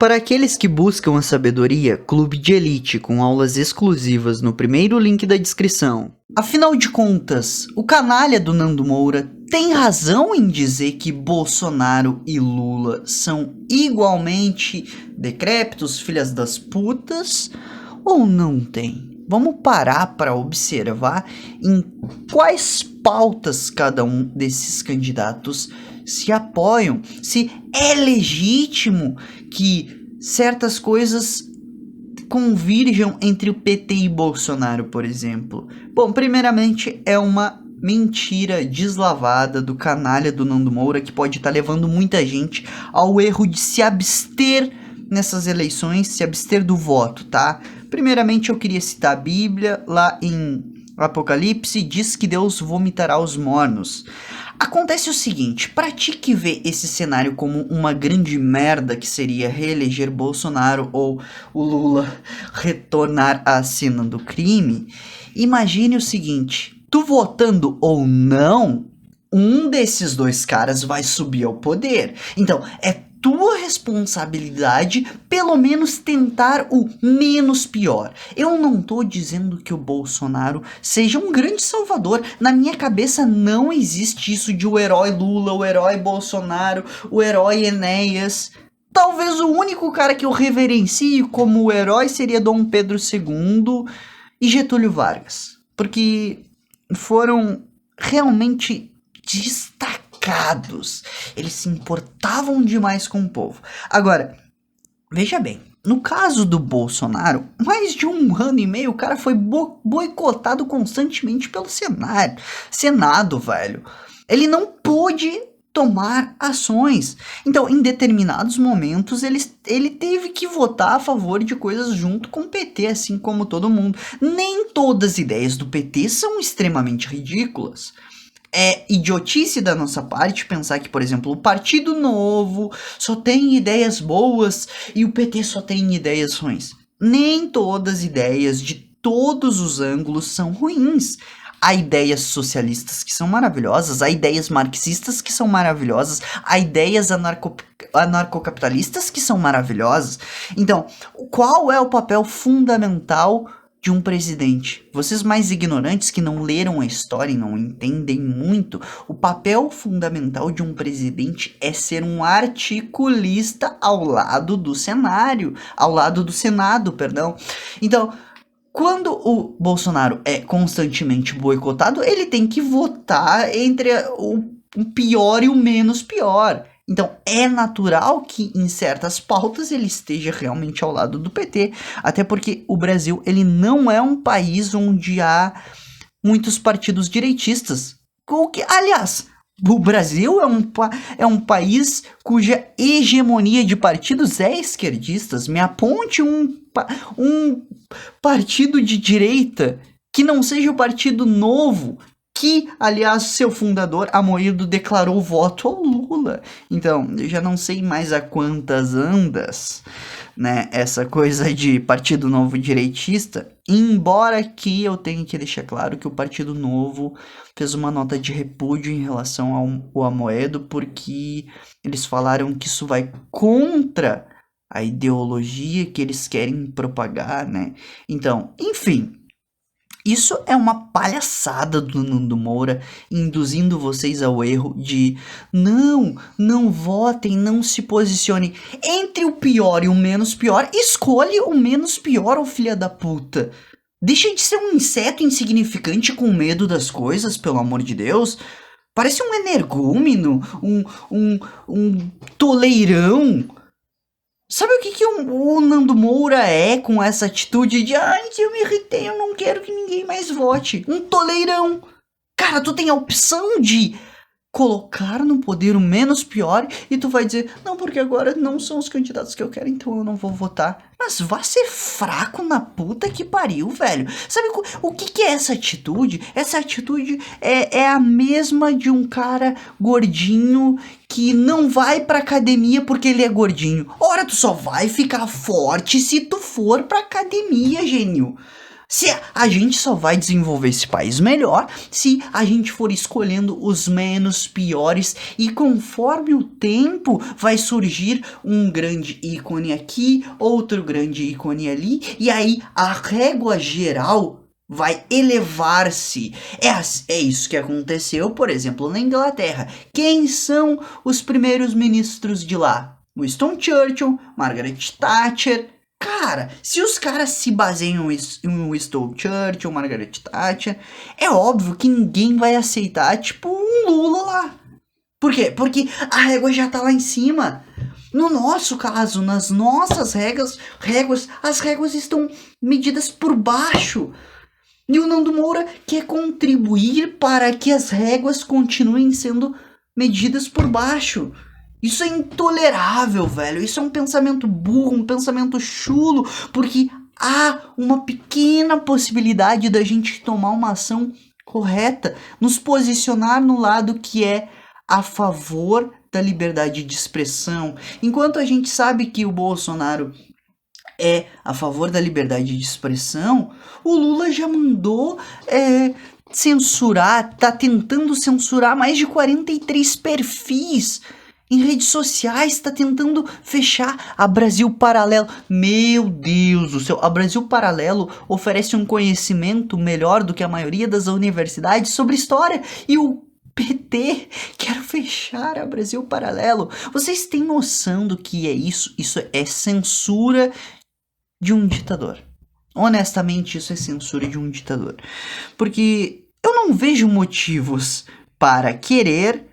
Para aqueles que buscam a sabedoria, Clube de Elite com aulas exclusivas no primeiro link da descrição. Afinal de contas, o canalha do Nando Moura tem razão em dizer que Bolsonaro e Lula são igualmente decrépitos, filhas das putas, ou não tem? Vamos parar para observar em quais pautas cada um desses candidatos se apoiam, se é legítimo que certas coisas convirjam entre o PT e Bolsonaro, por exemplo. Bom, primeiramente é uma mentira deslavada do canalha do Nando Moura que pode estar levando muita gente ao erro de se abster nessas eleições, se abster do voto, tá? Primeiramente eu queria citar a Bíblia, lá em Apocalipse diz que Deus vomitará os mornos. Acontece o seguinte, pra ti que vê esse cenário como uma grande merda que seria reeleger Bolsonaro ou o Lula retornar à cena do crime, imagine o seguinte, tu votando ou não, um desses dois caras vai subir ao poder. Então, é tua responsabilidade, pelo menos tentar o menos pior. Eu não tô dizendo que o Bolsonaro seja um grande salvador. Na minha cabeça não existe isso de o herói Lula, o herói Bolsonaro, o herói Enéas. Talvez o único cara que eu reverencie como herói seria Dom Pedro II e Getúlio Vargas. Porque foram realmente destacados. Eles se importavam demais com o povo. Agora, veja bem, no caso do Bolsonaro, mais de 1 ano e meio o cara foi boicotado constantemente pelo Senado, velho. Ele não pôde tomar ações. Então, em determinados momentos, ele teve que votar a favor de coisas junto com o PT, assim como todo mundo. Nem todas as ideias do PT são extremamente ridículas. É idiotice da nossa parte pensar que, por exemplo, o Partido Novo só tem ideias boas e o PT só tem ideias ruins. Nem todas as ideias de todos os ângulos são ruins. Há ideias socialistas que são maravilhosas, há ideias marxistas que são maravilhosas, há ideias anarcocapitalistas que são maravilhosas. Então, qual é o papel fundamental de um presidente? Vocês mais ignorantes que não leram a história e não entendem muito, o papel fundamental de um presidente é ser um articulista ao lado do Senado, perdão. Então, quando o Bolsonaro é constantemente boicotado, ele tem que votar entre o pior e o menos pior. Então, é natural que em certas pautas ele esteja realmente ao lado do PT, até porque o Brasil ele não é um país onde há muitos partidos direitistas. Aliás, o Brasil é um país cuja hegemonia de partidos é esquerdistas. Me aponte um partido de direita que não seja o Partido Novo, que, aliás, seu fundador, Amoedo, declarou voto ao Lula. Então, eu já não sei mais a quantas andas, né, essa coisa de Partido Novo direitista, embora que eu tenha que deixar claro que o Partido Novo fez uma nota de repúdio em relação ao Amoedo, porque eles falaram que isso vai contra a ideologia que eles querem propagar, né? Então, enfim, isso é uma palhaçada do Nando Moura, induzindo vocês ao erro de não votem, não se posicionem. Entre o pior e o menos pior, escolhe o menos pior, ô filha da puta. Deixa de ser um inseto insignificante com medo das coisas, pelo amor de Deus. Parece um energúmeno, um toleirão. Sabe o que o Nando Moura é com essa atitude de se eu me irritei, eu não quero que ninguém mais vote? Um toleirão. Cara, tu tem a opção de colocar no poder o menos pior e tu vai dizer, não, porque agora não são os candidatos que eu quero, então eu não vou votar. Mas vá ser fraco na puta que pariu, velho. Sabe o que é essa atitude? Essa atitude é a mesma de um cara gordinho que não vai pra academia porque ele é gordinho. Ora, tu só vai ficar forte se tu for pra academia, gênio. Se a gente só vai desenvolver esse país melhor se a gente for escolhendo os menos piores, e conforme o tempo vai surgir um grande ícone aqui, outro grande ícone ali, e aí a régua geral vai elevar-se. É isso que aconteceu, por exemplo, na Inglaterra. Quem são os primeiros ministros de lá? Winston Churchill, Margaret Thatcher. Cara, se os caras se baseiam em Winston Churchill, Margaret Thatcher, é óbvio que ninguém vai aceitar, tipo, um Lula lá. Por quê? Porque a régua já tá lá em cima. No nosso caso, nas nossas réguas, as réguas estão medidas por baixo. E o Nando Moura quer contribuir para que as réguas continuem sendo medidas por baixo. Isso é intolerável, velho. Isso é um pensamento burro, um pensamento chulo, porque há uma pequena possibilidade da gente tomar uma ação correta, nos posicionar no lado que é a favor da liberdade de expressão. Enquanto a gente sabe que o Bolsonaro é a favor da liberdade de expressão, o Lula já mandou censurar, tá tentando censurar mais de 43 perfis em redes sociais, está tentando fechar a Brasil Paralelo. Meu Deus do céu, a Brasil Paralelo oferece um conhecimento melhor do que a maioria das universidades sobre história, e o PT quer fechar a Brasil Paralelo. Vocês têm noção do que é isso? Isso é censura de um ditador. Honestamente, isso é censura de um ditador. Porque eu não vejo motivos para querer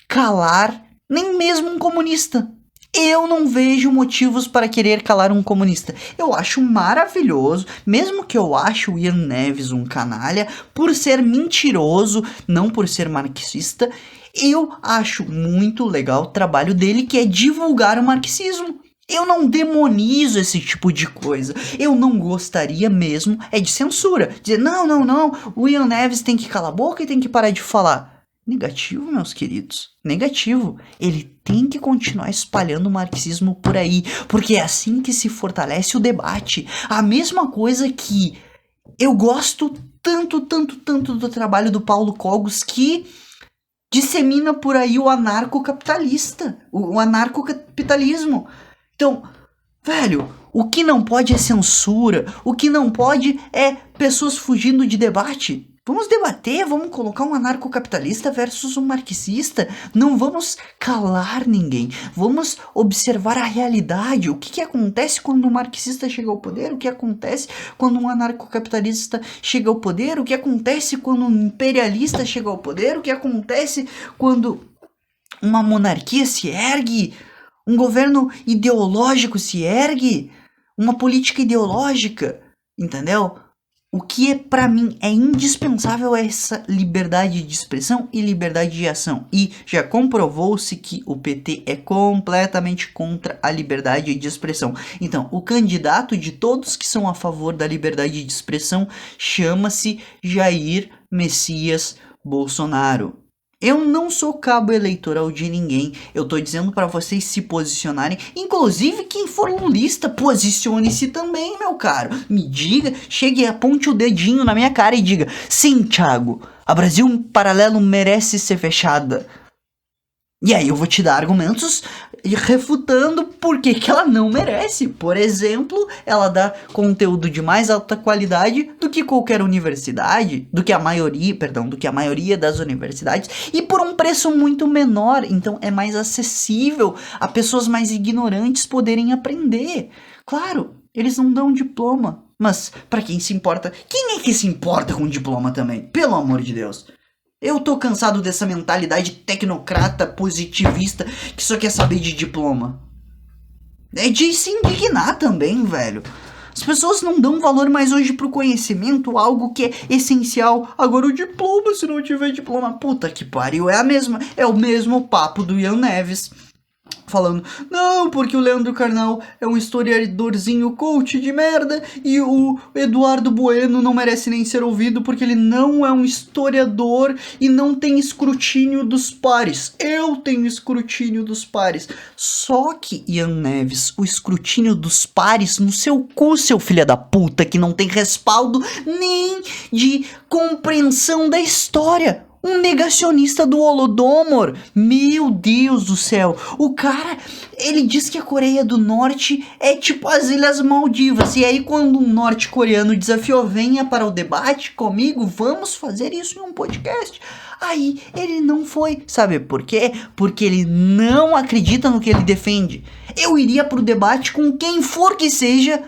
calar nem mesmo um comunista. Eu não vejo motivos para querer calar um comunista. Eu acho maravilhoso, mesmo que eu ache o Ian Neves um canalha, por ser mentiroso, não por ser marxista, eu acho muito legal o trabalho dele, que é divulgar o marxismo. Eu não demonizo esse tipo de coisa. Eu não gostaria mesmo de censura. Dizer, não, o Ian Neves tem que calar a boca e tem que parar de falar. Negativo, meus queridos. Negativo. Ele tem que continuar espalhando o marxismo por aí, porque é assim que se fortalece o debate. A mesma coisa que eu gosto tanto do trabalho do Paulo Cogos, que dissemina por aí o anarcocapitalista, o anarcocapitalismo. Então, velho, o que não pode é censura, o que não pode é pessoas fugindo de debate. Vamos debater, vamos colocar um anarcocapitalista versus um marxista. Não vamos calar ninguém. Vamos observar a realidade. O que acontece quando um marxista chega ao poder? O que acontece quando um anarcocapitalista chega ao poder? O que acontece quando um imperialista chega ao poder? O que acontece quando uma monarquia se ergue? Um governo ideológico se ergue? Uma política ideológica? Entendeu? O que para mim é indispensável é essa liberdade de expressão e liberdade de ação. E já comprovou-se que o PT é completamente contra a liberdade de expressão. Então, o candidato de todos que são a favor da liberdade de expressão chama-se Jair Messias Bolsonaro. Eu não sou cabo eleitoral de ninguém, eu tô dizendo para vocês se posicionarem, inclusive quem for lulista, posicione-se também, meu caro. Me diga, chegue e aponte o dedinho na minha cara e diga, sim, Thiago, a Brasil Paralelo merece ser fechada. E aí eu vou te dar argumentos refutando por que ela não merece. Por exemplo, ela dá conteúdo de mais alta qualidade do que qualquer universidade, do que a maioria das universidades, e por um preço muito menor. Então é mais acessível a pessoas mais ignorantes poderem aprender. Claro, eles não dão diploma, mas para quem se importa, quem é que se importa com diploma também? Pelo amor de Deus. Eu tô cansado dessa mentalidade tecnocrata, positivista, que só quer saber de diploma. É de se indignar também, velho. As pessoas não dão valor mais hoje pro conhecimento, algo que é essencial. Agora o diploma, se não tiver diploma, puta que pariu, é o mesmo papo do Ian Neves. falando, não, porque o Leandro Carnal é um historiadorzinho coach de merda e o Eduardo Bueno não merece nem ser ouvido porque ele não é um historiador e não tem escrutínio dos pares. Eu tenho escrutínio dos pares. Só que, Ian Neves, o escrutínio dos pares no seu cu, seu filho da puta, que não tem respaldo nem de compreensão da história. Um negacionista do Holodomor. Meu Deus do céu. O cara, ele diz que a Coreia do Norte é tipo as Ilhas Maldivas. E aí quando um norte-coreano desafiou, venha para o debate comigo, vamos fazer isso em um podcast. Aí ele não foi. Sabe por quê? Porque ele não acredita no que ele defende. Eu iria pro debate com quem for que seja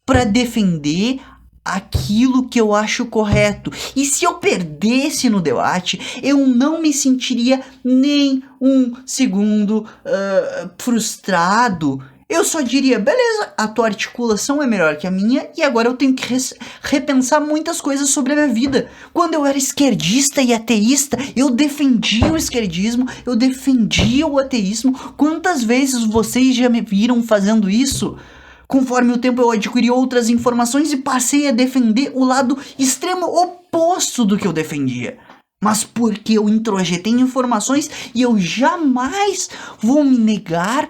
para defender aquilo que eu acho correto. E se eu perdesse no debate, eu não me sentiria nem um segundo frustrado. Eu só diria, beleza, a tua articulação é melhor que a minha e agora eu tenho que repensar muitas coisas sobre a minha vida. Quando eu era esquerdista e ateísta, eu defendia o esquerdismo, eu defendia o ateísmo. Quantas vezes vocês já me viram fazendo isso? Conforme o tempo eu adquiri outras informações e passei a defender o lado extremo oposto do que eu defendia. Mas porque eu introjetei informações e eu jamais vou me negar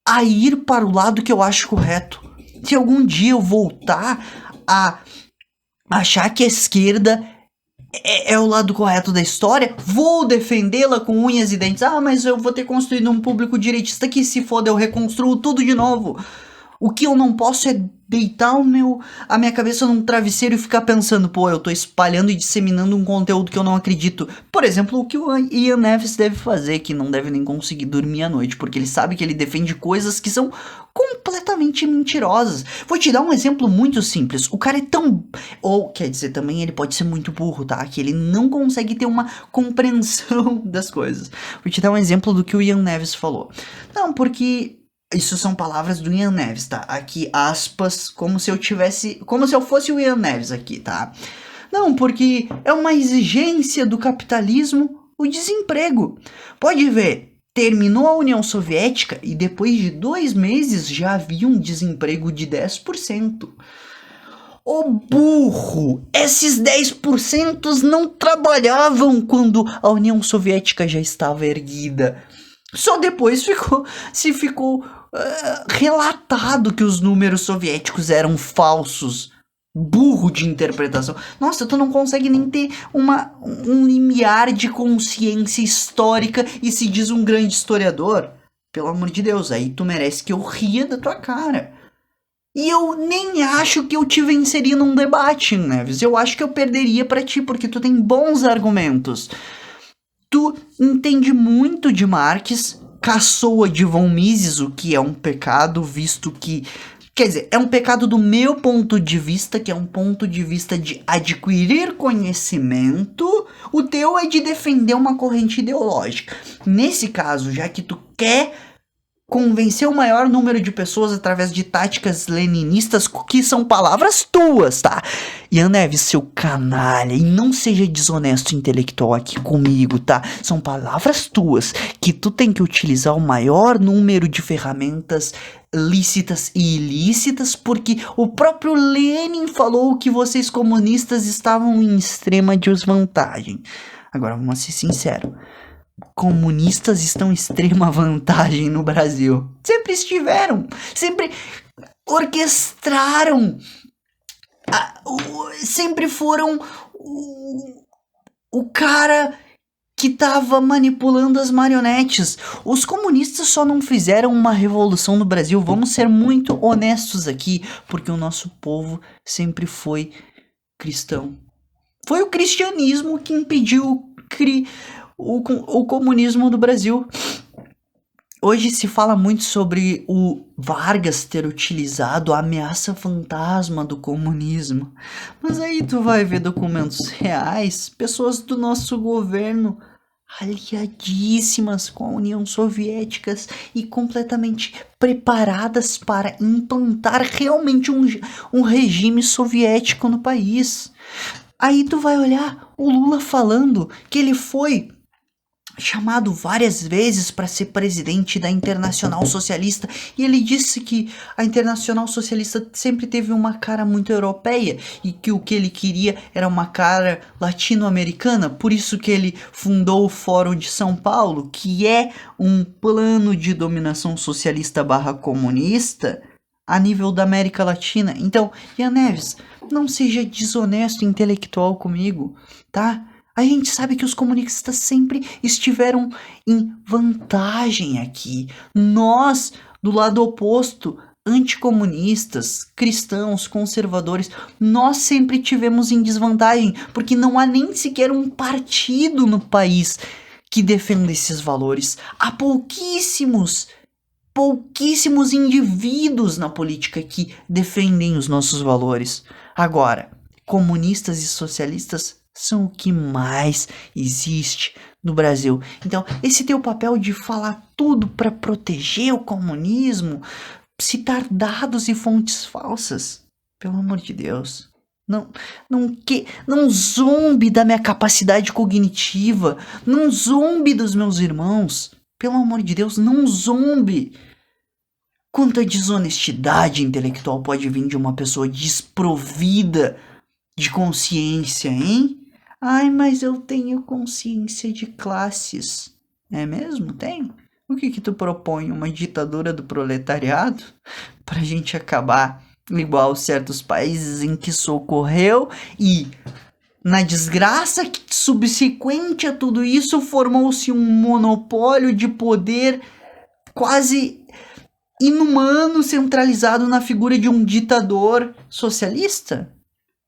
a ir para o lado que eu acho correto. Se algum dia eu voltar a achar que a esquerda é o lado correto da história, vou defendê-la com unhas e dentes. Ah, mas eu vou ter construído um público direitista que se foda, eu reconstruo tudo de novo. O que eu não posso é deitar a minha cabeça num travesseiro e ficar pensando, pô, eu tô espalhando e disseminando um conteúdo que eu não acredito. Por exemplo, o que o Ian Neves deve fazer, que não deve nem conseguir dormir à noite, porque ele sabe que ele defende coisas que são completamente mentirosas. Vou te dar um exemplo muito simples. O cara é tão... Ou, quer dizer, também ele pode ser muito burro, tá? Que ele não consegue ter uma compreensão das coisas. Vou te dar um exemplo do que o Ian Neves falou. Não, porque... Isso são palavras do Ian Neves, tá? Aqui, aspas, como se eu fosse o Ian Neves aqui, tá? Não, porque é uma exigência do capitalismo o desemprego. Pode ver, terminou a União Soviética e depois de 2 meses já havia um desemprego de 10%. Ô burro, esses 10% não trabalhavam quando a União Soviética já estava erguida. Só depois ficou relatado que os números soviéticos eram falsos. Burro de interpretação. Nossa, tu não consegue nem ter um limiar de consciência histórica e se diz um grande historiador. Pelo amor de Deus, aí tu merece que eu ria da tua cara. E eu nem acho que eu te venceria num debate, Neves. Eu acho que eu perderia pra ti, porque tu tem bons argumentos. Tu entende muito de Marx, caçoa de von Mises, o que é um pecado, visto que... Quer dizer, é um pecado do meu ponto de vista, que é um ponto de vista de adquirir conhecimento. O teu é de defender uma corrente ideológica. Nesse caso, já que tu quer convencer o maior número de pessoas através de táticas leninistas, que são palavras tuas, tá? Ian Neves, seu canalha, e não seja desonesto intelectual aqui comigo, tá? São palavras tuas, que tu tem que utilizar o maior número de ferramentas lícitas e ilícitas, porque o próprio Lenin falou que vocês comunistas estavam em extrema desvantagem. Agora, vamos ser sinceros. Comunistas estão em extrema vantagem no Brasil. Sempre estiveram. Sempre orquestraram. Sempre foram o cara que estava manipulando as marionetes. Os comunistas só não fizeram uma revolução no Brasil. Vamos ser muito honestos aqui, porque o nosso povo sempre foi cristão. Foi o cristianismo que impediu o comunismo do Brasil. Hoje se fala muito sobre o Vargas ter utilizado a ameaça fantasma do comunismo. Mas aí tu vai ver documentos reais, pessoas do nosso governo aliadíssimas com a União Soviética e completamente preparadas para implantar realmente um regime soviético no país. Aí tu vai olhar o Lula falando que ele foi chamado várias vezes para ser presidente da Internacional Socialista, e ele disse que a Internacional Socialista sempre teve uma cara muito europeia e que o que ele queria era uma cara latino-americana, por isso que ele fundou o Fórum de São Paulo, que é um plano de dominação socialista barra comunista a nível da América Latina. Então, Ian Neves, não seja desonesto intelectual comigo, tá? A gente sabe que os comunistas sempre estiveram em vantagem aqui. Nós, do lado oposto, anticomunistas, cristãos, conservadores, nós sempre tivemos em desvantagem, porque não há nem sequer um partido no país que defenda esses valores. Há pouquíssimos indivíduos na política que defendem os nossos valores. Agora, comunistas e socialistas são o que mais existe no Brasil. Então, esse teu papel de falar tudo para proteger o comunismo, citar dados e fontes falsas, pelo amor de Deus, não zombe da minha capacidade cognitiva, não zombe dos meus irmãos, pelo amor de Deus, não zombe. Quanta desonestidade intelectual pode vir de uma pessoa desprovida de consciência, hein? Ai, mas eu tenho consciência de classes. É mesmo? Tem? O que tu propõe? Uma ditadura do proletariado? Pra gente acabar igual certos países em que isso ocorreu e na desgraça subsequente a tudo isso formou-se um monopólio de poder quase inumano centralizado na figura de um ditador socialista?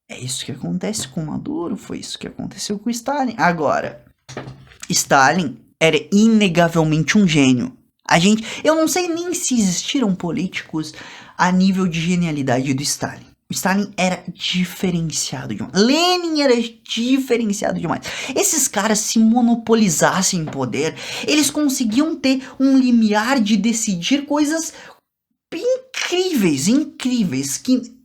É isso que acontece com Maduro, foi isso que aconteceu com Stalin. Agora, Stalin era inegavelmente um gênio. Eu não sei nem se existiram políticos a nível de genialidade do Stalin. O Stalin era diferenciado demais. Lenin era diferenciado demais. Esses caras se monopolizassem em poder, eles conseguiam ter um limiar de decidir coisas incríveis, que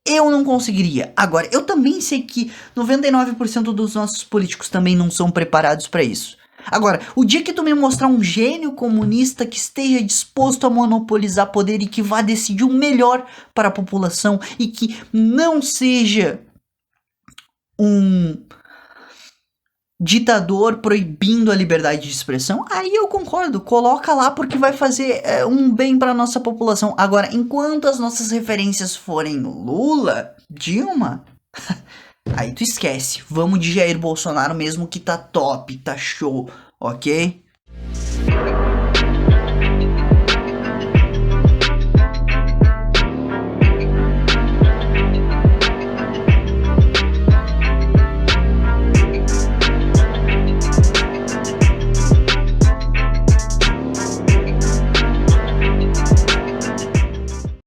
eu não conseguiria. Agora, eu também sei que 99% dos nossos políticos também não são preparados para isso. Agora, o dia que tu me mostrar um gênio comunista que esteja disposto a monopolizar poder e que vá decidir o melhor para a população e que não seja um ditador proibindo a liberdade de expressão, aí eu concordo, coloca lá porque vai fazer um bem para nossa população. Agora, enquanto as nossas referências forem Lula, Dilma, aí tu esquece. Vamos de Jair Bolsonaro mesmo que tá top, tá show, ok?